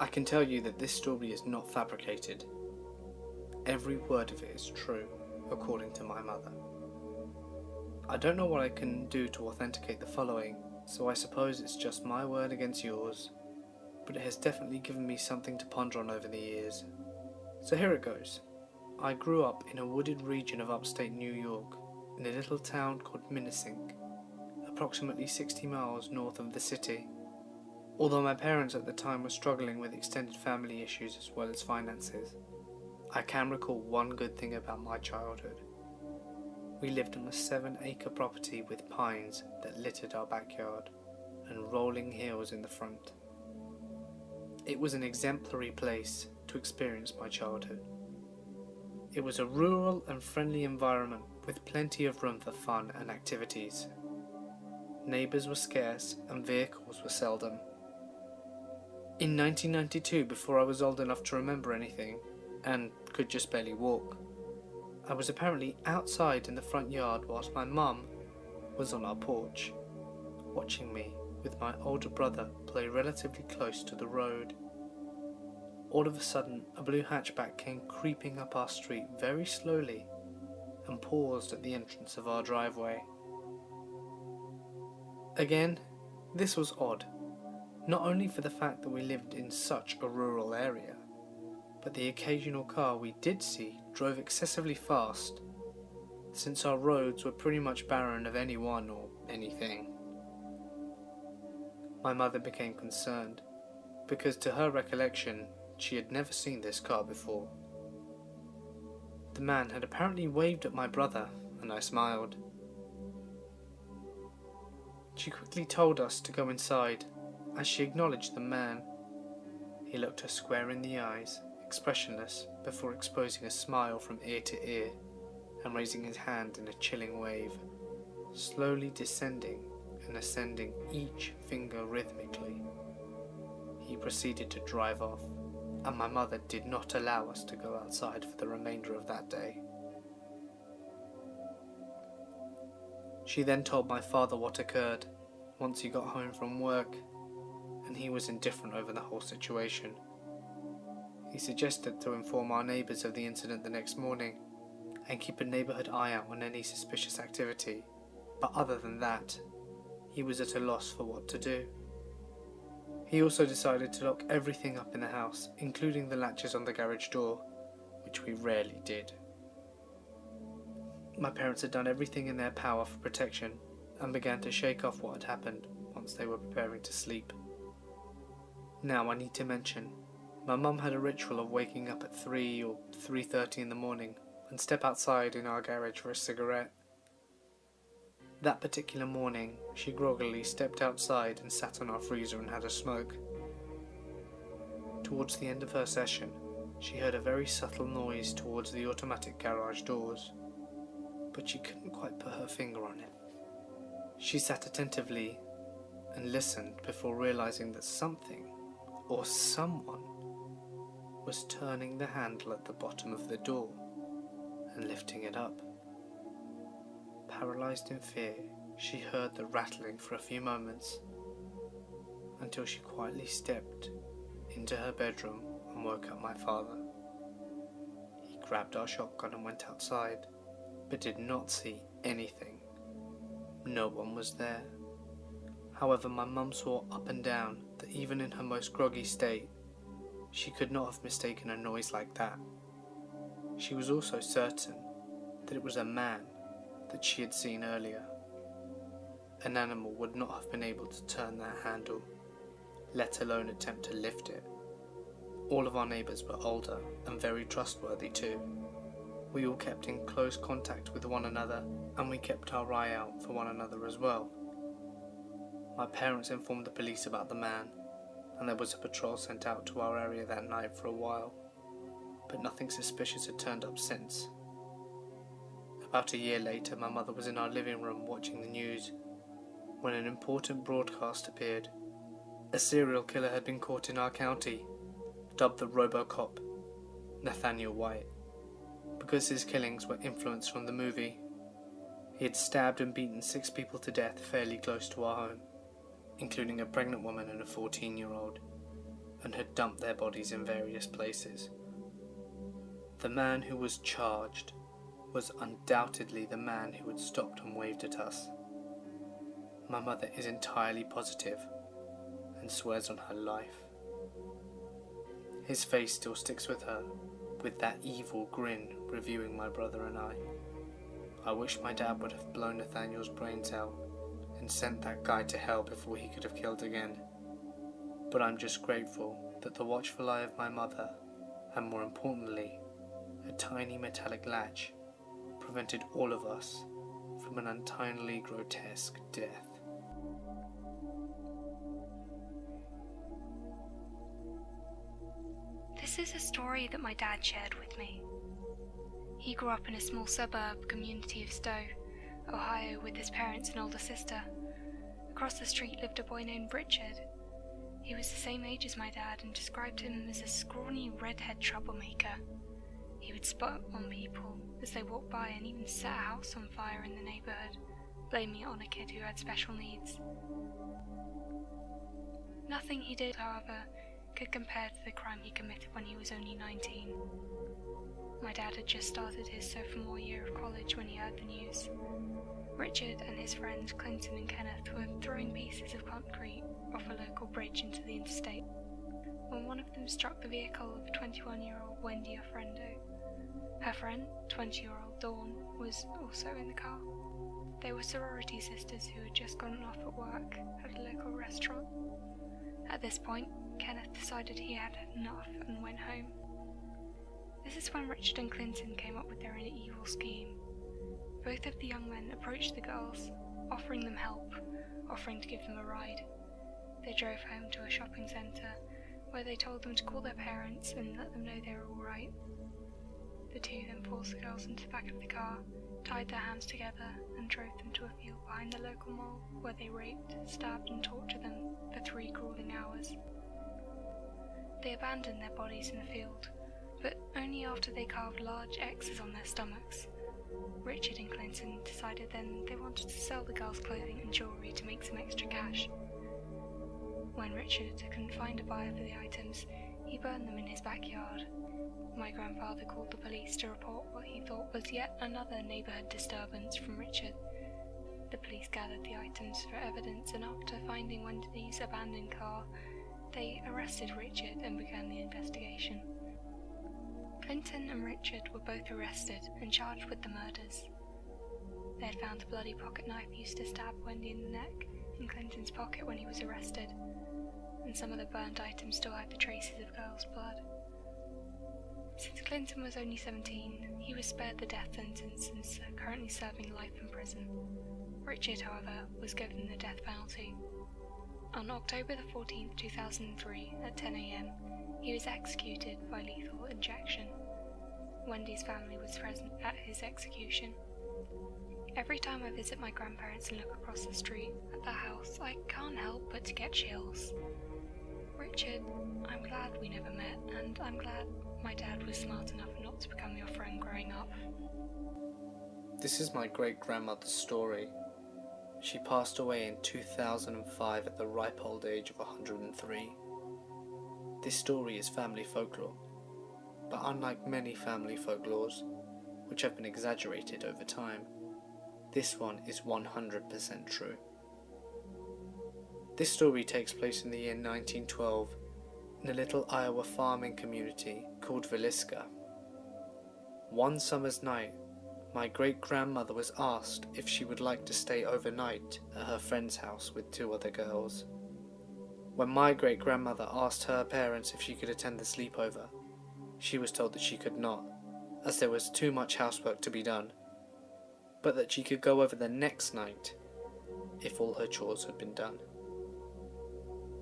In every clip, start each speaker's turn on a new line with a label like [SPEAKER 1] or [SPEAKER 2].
[SPEAKER 1] I can tell you that this story is not fabricated. Every word of it is true, according to my mother. I don't know what I can do to authenticate the following, so I suppose it's just my word against yours, but it has definitely given me something to ponder on over the years. So here it goes. I grew up in a wooded region of upstate New York, in a little town called Minnesink, approximately 60 miles north of the city. Although my parents at the time were struggling with extended family issues as well as finances, I can recall one good thing about my childhood. We lived on a 7-acre property with pines that littered our backyard and rolling hills in the front. It was an exemplary place to experience my childhood. It was a rural and friendly environment with plenty of room for fun and activities. Neighbours were scarce and vehicles were seldom. In 1992, before I was old enough to remember anything, and could just barely walk, I was apparently outside in the front yard whilst my mum was on our porch, watching me with my older brother play relatively close to the road. All of a sudden, a blue hatchback came creeping up our street very slowly and paused at the entrance of our driveway. Again, this was odd, not only for the fact that we lived in such a rural area, but the occasional car we did see drove excessively fast, since our roads were pretty much barren of anyone or anything. My mother became concerned, because to her recollection, she had never seen this car before. The man had apparently waved at my brother, and I smiled. She quickly told us to go inside, as she acknowledged the man. He looked her square in the eyes, expressionless, before exposing a smile from ear to ear, and raising his hand in a chilling wave, slowly descending and ascending each finger rhythmically. He proceeded to drive off, and my mother did not allow us to go outside for the remainder of that day. She then told my father what occurred once he got home from work, and he was indifferent over the whole situation. He suggested to inform our neighbours of the incident the next morning and keep a neighbourhood eye out on any suspicious activity, but other than that, he was at a loss for what to do. He also decided to lock everything up in the house, including the latches on the garage door, which we rarely did. My parents had done everything in their power for protection and began to shake off what had happened once they were preparing to sleep. Now I need to mention, my mum had a ritual of waking up at 3 or 3:30 in the morning and step outside in our garage for a cigarette. That particular morning, she groggily stepped outside and sat on our freezer and had a smoke. Towards the end of her session, she heard a very subtle noise towards the automatic garage doors, but she couldn't quite put her finger on it. She sat attentively and listened before realizing that something, or someone, was turning the handle at the bottom of the door and lifting it up. Paralyzed in fear, she heard the rattling for a few moments, until she quietly stepped into her bedroom and woke up my father. He grabbed our shotgun and went outside, but did not see anything. No one was there. However, my mum swore up and down that even in her most groggy state, she could not have mistaken a noise like that. She was also certain that it was a man that she had seen earlier. An animal would not have been able to turn that handle, let alone attempt to lift it. All of our neighbours were older and very trustworthy too. We all kept in close contact with one another, and we kept our eye out for one another as well. My parents informed the police about the man, and there was a patrol sent out to our area that night for a while, but nothing suspicious had turned up since. About a year later, my mother was in our living room watching the news when an important broadcast appeared. A serial killer had been caught in our county, dubbed the RoboCop, Nathaniel White, because his killings were influenced from the movie. He had stabbed and beaten 6 people to death fairly close to our home, including a pregnant woman and a 14-year-old. and had dumped their bodies in various places. The man who was charged was undoubtedly the man who had stopped and waved at us. My mother is entirely positive and swears on her life. His face still sticks with her, with that evil grin reviewing my brother and I. I wish my dad would have blown Nathaniel's brains out and sent that guy to hell before he could have killed again. But I'm just grateful that the watchful eye of my mother, and more importantly, a tiny metallic latch, prevented all of us from an untindily grotesque death.
[SPEAKER 2] This is a story that my dad shared with me. He grew up in a small suburb community of Stowe, Ohio, with his parents and older sister. Across the street lived a boy named Richard. He was the same age as my dad and described him as a scrawny redhead troublemaker. He would spot on people as they walked by and even set a house on fire in the neighborhood, blaming it on a kid who had special needs. Nothing he did, however, could compare to the crime he committed when he was only 19. My dad had just started his sophomore year of college when he heard the news. Richard and his friends Clinton and Kenneth were throwing pieces of concrete off a local bridge into the interstate when one of them struck the vehicle of 21-year-old Wendy Ofrendo. Her friend, 20-year-old Dawn, was also in the car. They were sorority sisters who had just gotten off at work at a local restaurant. At this point, Kenneth decided he had had enough and went home. This is when Richard and Clinton came up with their own evil scheme. Both of the young men approached the girls, offering them help, offering to give them a ride. They drove home to a shopping centre, where they told them to call their parents and let them know they were alright. The two then forced the girls into the back of the car, tied their hands together, and drove them to a field behind the local mall, where they raped, stabbed and tortured them for 3 grueling hours. They abandoned their bodies in the field, but only after they carved large X's on their stomachs. Richard and Clinton decided then they wanted to sell the girls' clothing and jewellery to make some extra cash. When Richard couldn't find a buyer for the items, he burned them in his backyard. My grandfather called the police to report what he thought was yet another neighbourhood disturbance from Richard. The police gathered the items for evidence, and after finding Wendy's abandoned car, they arrested Richard and began the investigation. Clinton and Richard were both arrested and charged with the murders. They had found a bloody pocket knife used to stab Wendy in the neck in Clinton's pocket when he was arrested, and some of the burnt items still had the traces of girls' blood. Since Clinton was only 17, he was spared the death sentence and is currently serving life in prison. Richard, however, was given the death penalty. On October the 14th, 2003, at 10 a.m, he was executed by lethal injection. Wendy's family was present at his execution. Every time I visit my grandparents and look across the street at the house, I can't help but to get chills. Richard, I'm glad we never met, and I'm glad my dad was smart enough not to become your friend growing up.
[SPEAKER 1] This is my great-grandmother's story. She passed away in 2005 at the ripe old age of 103. This story is family folklore, but unlike many family folklores, which have been exaggerated over time, this one is 100% true. This story takes place in the year 1912 in a little Iowa farming community called Villisca. One summer's night, my great-grandmother was asked if she would like to stay overnight at her friend's house with 2 other girls. When my great-grandmother asked her parents if she could attend the sleepover, she was told that she could not, as there was too much housework to be done, but that she could go over the next night if all her chores had been done.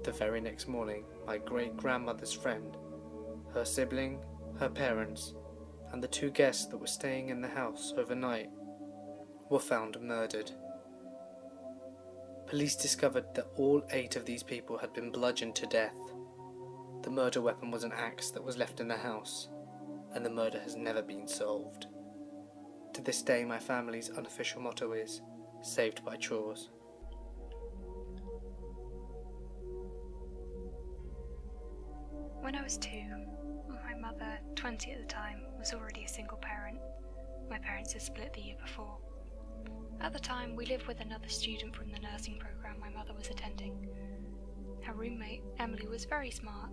[SPEAKER 1] The very next morning, my great-grandmother's friend, her sibling, her parents, and the 2 guests that were staying in the house overnight were found murdered. Police discovered that all 8 of these people had been bludgeoned to death. The murder weapon was an axe that was left in the house, and the murder has never been solved. To this day, my family's unofficial motto is, "Saved by chores."
[SPEAKER 2] When I was 2, my mother, 20 at the time, was already a single parent. My parents had split the year before. At the time, we lived with another student from the nursing program my mother was attending. Her roommate, Emily, was very smart.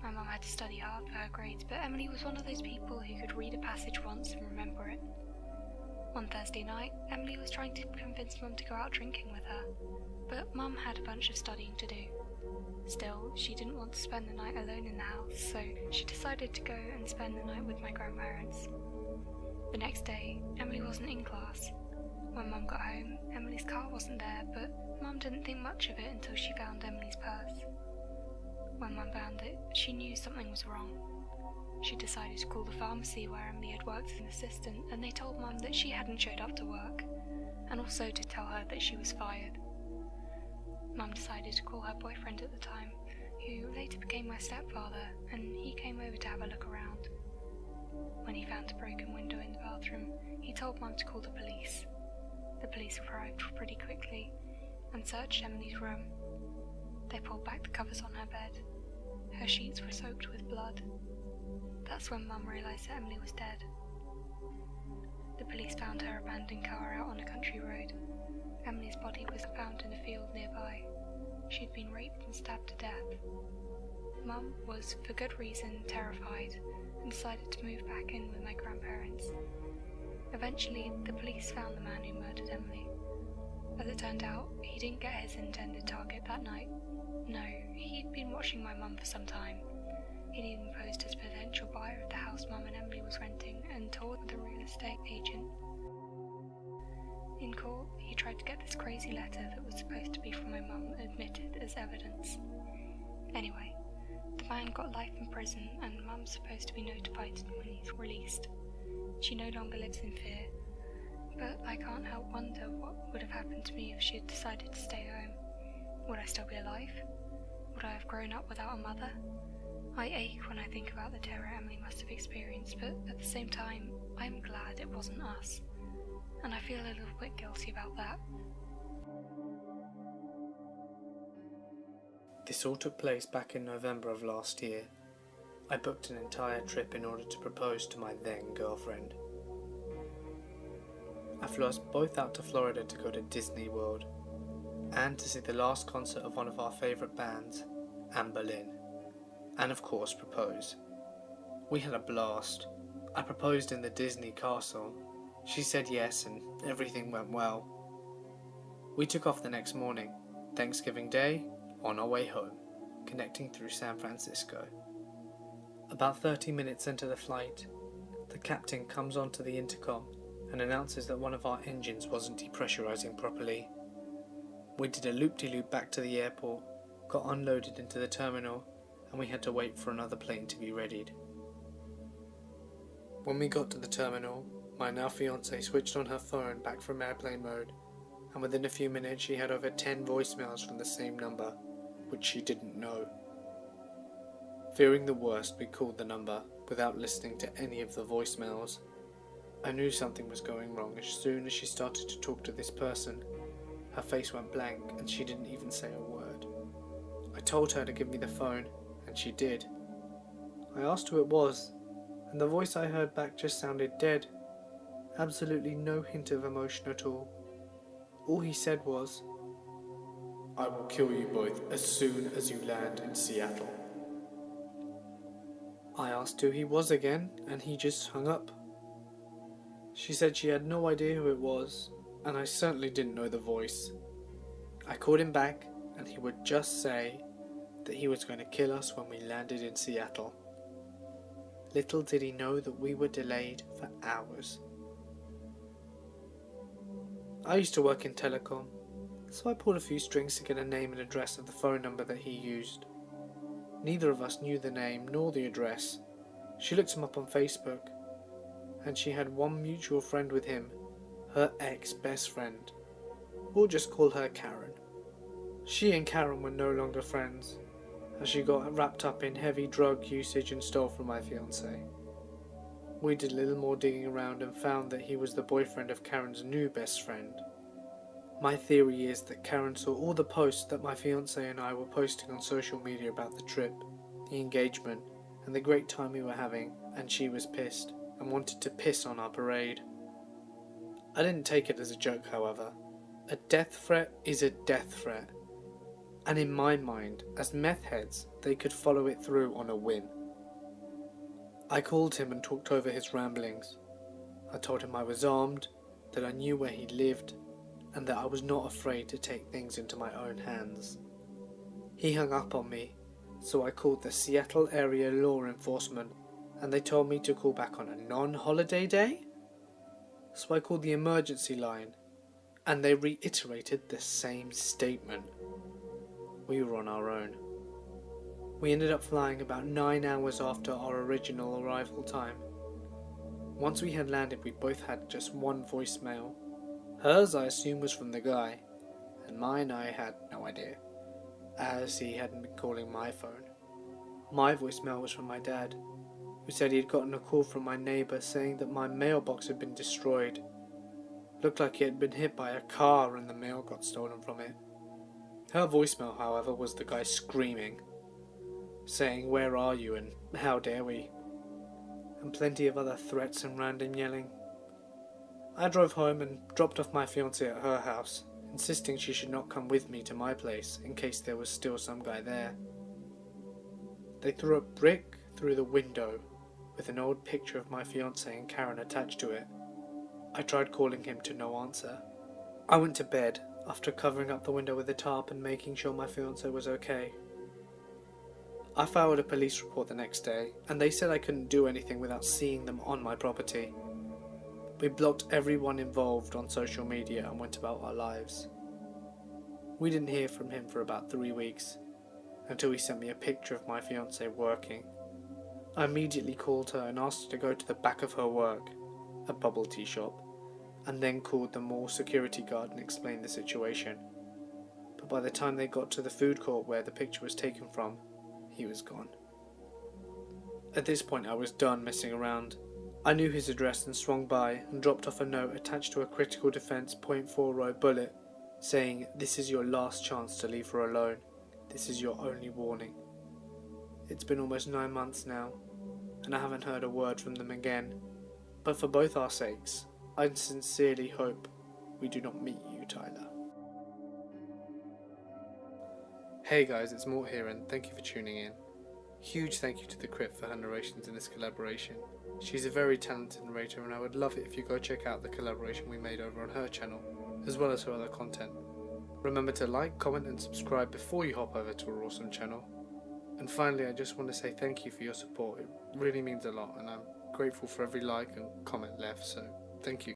[SPEAKER 2] My mum had to study hard for her grades, but Emily was one of those people who could read a passage once and remember it. One Thursday night, Emily was trying to convince Mum to go out drinking with her, but Mum had a bunch of studying to do. Still, she didn't want to spend the night alone in the house, so she decided to go and spend the night with my grandparents. The next day, Emily wasn't in class. When Mum got home, Emily's car wasn't there, but Mum didn't think much of it until she found Emily's purse. When Mum found it, she knew something was wrong. She decided to call the pharmacy where Emily had worked as an assistant, and they told Mum that she hadn't showed up to work, and also to tell her that she was fired. Mum decided to call her boyfriend at the time, who later became my stepfather, and he came over to have a look around. When he found a broken window in the bathroom, he told Mum to call the police. The police arrived pretty quickly and searched Emily's room. They pulled back the covers on her bed. Her sheets were soaked with blood. That's when Mum realised that Emily was dead. The police found her abandoned car out on a country road. Emily's body was found in a field nearby. She'd been raped and stabbed to death. Mum was, for good reason, terrified and decided to move back in with my grandparents. Eventually, the police found the man who murdered Emily. As it turned out, he didn't get his intended target that night. No, he'd been watching my mum for some time. He'd even posed as potential buyer of the house Mum and Emily was renting and told the real estate agent. In court, he tried to get this crazy letter that was supposed to be from my mum admitted as evidence. Anyway, the man got life in prison and Mum's supposed to be notified when he's released. She no longer lives in fear, but I can't help wonder what would have happened to me if she had decided to stay home. Would I still be alive? Would I have grown up without a mother? I ache when I think about the terror Emily must have experienced, but at the same time, I'm glad it wasn't us. And I feel a little bit guilty about that.
[SPEAKER 1] This all took place back in November of last year. I booked an entire trip in order to propose to my then girlfriend. I flew us both out to Florida to go to Disney World and to see the last concert of one of our favourite bands, Anne Boleyn, and of course propose. We had a blast. I proposed in the Disney castle. She said yes and everything went well. We took off the next morning, Thanksgiving Day, on our way home, connecting through San Francisco. About 30 minutes into the flight, the captain comes onto the intercom and announces that one of our engines wasn't depressurizing properly. We did a loop-de-loop back to the airport, got unloaded into the terminal, and we had to wait for another plane to be readied. When we got to the terminal, my now fiancée switched on her phone back from airplane mode, and within a few minutes she had over 10 voicemails from the same number, which she didn't know. Fearing the worst, we called the number without listening to any of the voicemails. I knew something was going wrong as soon as she started to talk to this person. Her face went blank and she didn't even say a word. I told her to give me the phone, and she did. I asked who it was, and the voice I heard back just sounded dead. Absolutely no hint of emotion at all. All he said was, "I will kill you both as soon as you land in Seattle." I asked who he was again, and he just hung up. She said she had no idea who it was, and I certainly didn't know the voice. I called him back, and he would just say that he was going to kill us when we landed in Seattle. Little did he know that we were delayed for hours. I used to work in telecom, so I pulled a few strings to get a name and address of the phone number that he used. Neither of us knew the name nor the address. She looked him up on Facebook, and she had one mutual friend with him, her ex-best friend. We'll just call her Karen. She and Karen were no longer friends, as she got wrapped up in heavy drug usage and stole from my fiancée. We did a little more digging around and found that he was the boyfriend of Karen's new best friend. My theory is that Karen saw all the posts that my fiancée and I were posting on social media about the trip. the engagement, and the great time we were having, and she was pissed and wanted to piss on our parade. I didn't take it as a joke, however. A death threat is a death threat, and in my mind, as meth heads, they could follow it through on a whim. I called him and talked over his ramblings. I told him I was armed, that I knew where he lived, and that I was not afraid to take things into my own hands. He hung up on me, so I called the Seattle area law enforcement, and they told me to call back on a non-holiday day? So I called the emergency line, and they reiterated the same statement. We were on our own. We ended up flying about 9 hours after our original arrival time. Once we had landed, we both had just one voicemail. Hers, I assume, was from the guy, and mine I had no idea, as he hadn't been calling my phone. My voicemail was from my dad, who said he had gotten a call from my neighbour saying that my mailbox had been destroyed. Looked like it had been hit by a car and the mail got stolen from it. Her voicemail, however, was the guy screaming, saying, "Where are you?" and "How dare we?" and plenty of other threats and random yelling. I drove home and dropped off my fiancée at her house, insisting she should not come with me to my place in case there was still some guy there. They threw a brick through the window with an old picture of my fiancée and Karen attached to it. I tried calling him to no answer. I went to bed after covering up the window with a tarp and making sure my fiancée was okay. I filed a police report the next day, and they said I couldn't do anything without seeing them on my property. We blocked everyone involved on social media and went about our lives. We didn't hear from him for about 3 weeks, until he sent me a picture of my fiancée working. I immediately called her and asked her to go to the back of her work, a bubble tea shop, and then called the mall security guard and explained the situation. But by the time they got to the food court where the picture was taken from, he was gone. At this point I was done messing around. I knew his address and swung by and dropped off a note attached to a critical defense .40 bullet saying, "This is your last chance to leave her alone. This is your only warning." It's been almost 9 months now, and I haven't heard a word from them again. But for both our sakes, I sincerely hope we do not meet you, Tyler. Hey guys, it's Mort here, and thank you for tuning in. Huge thank you to the Crypt for her narrations in this collaboration. She's a very talented narrator, and I would love it if you go check out the collaboration we made over on her channel, as well as her other content. Remember to like, comment and subscribe before you hop over to her awesome channel. And finally, I just want to say thank you for your support. It really means a lot, and I'm grateful for every like and comment left, so thank you.